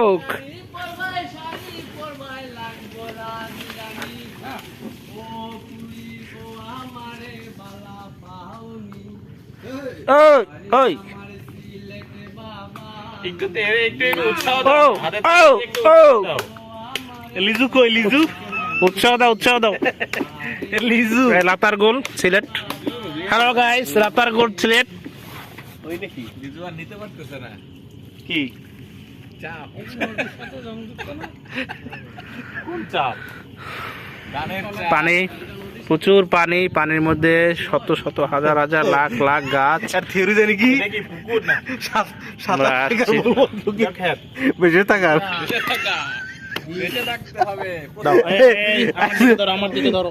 হোক। ওই লিজু কই লিজু? উৎসাহ দাও লিজু রাতার গোল সিলেট। হ্যালো গাইস, রাতার গোল সিলেট। ওই দেখি লিজু আর নিতে পারতেছে না। কি চাপ? কোন চাপ? গানের চাপ। পানি, প্রচুর পানি, পানির মধ্যে শত শত হাজার হাজার লাখ লাখ গাছ। আর থিওরি জানি কি? দেখি পুকুর না। আমরা আসছি। বেঁচে থাকার। দাও, আমার দিকে ধরো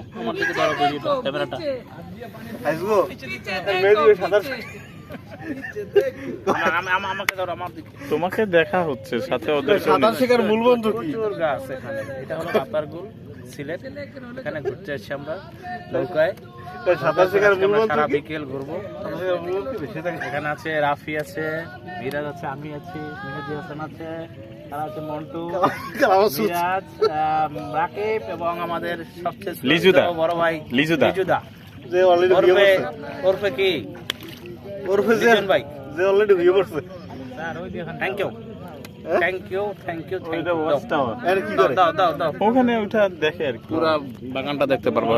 ক্যামেরাটা। আসবো? আমাকে ধরো, আমার দিকে। তোমাকে দেখা হচ্ছে সাথে ওদের সাঁতার শেখার মূল বন্ধু কি? প্রচুর গাছ এখানে। এটা হলো রাতারগুল সিলেট। এখানে ঘুরতে আসছি আমরা নৌকায়। সাঁতার শেখার মূল বন্ধু সারা কি? বিকেল ঘুরবো। এখানে আছে রাফি আছে, বিরাজ আছে, আমি আছি, মেহেদি হাসান আছে, আর আছে মন্টু, বিরাজ, রাকিব এবং আমাদের সবচেয়ে ছোট লিজুদা। বড় ভাই লিজুদা। যে অলরেডি বিয়ে ওরফে করছে। ওরফে কি ওরফে যে লিজন ভাই। যে অলরেডি বিয়ে করছে। থ্যাংক ইউ ওইটা ওয়াচ টাওয়ার। আর কি করে? দাও ওখানে ওটা দেখে আর কি। পুরা বাগানটা দেখতে পারবো।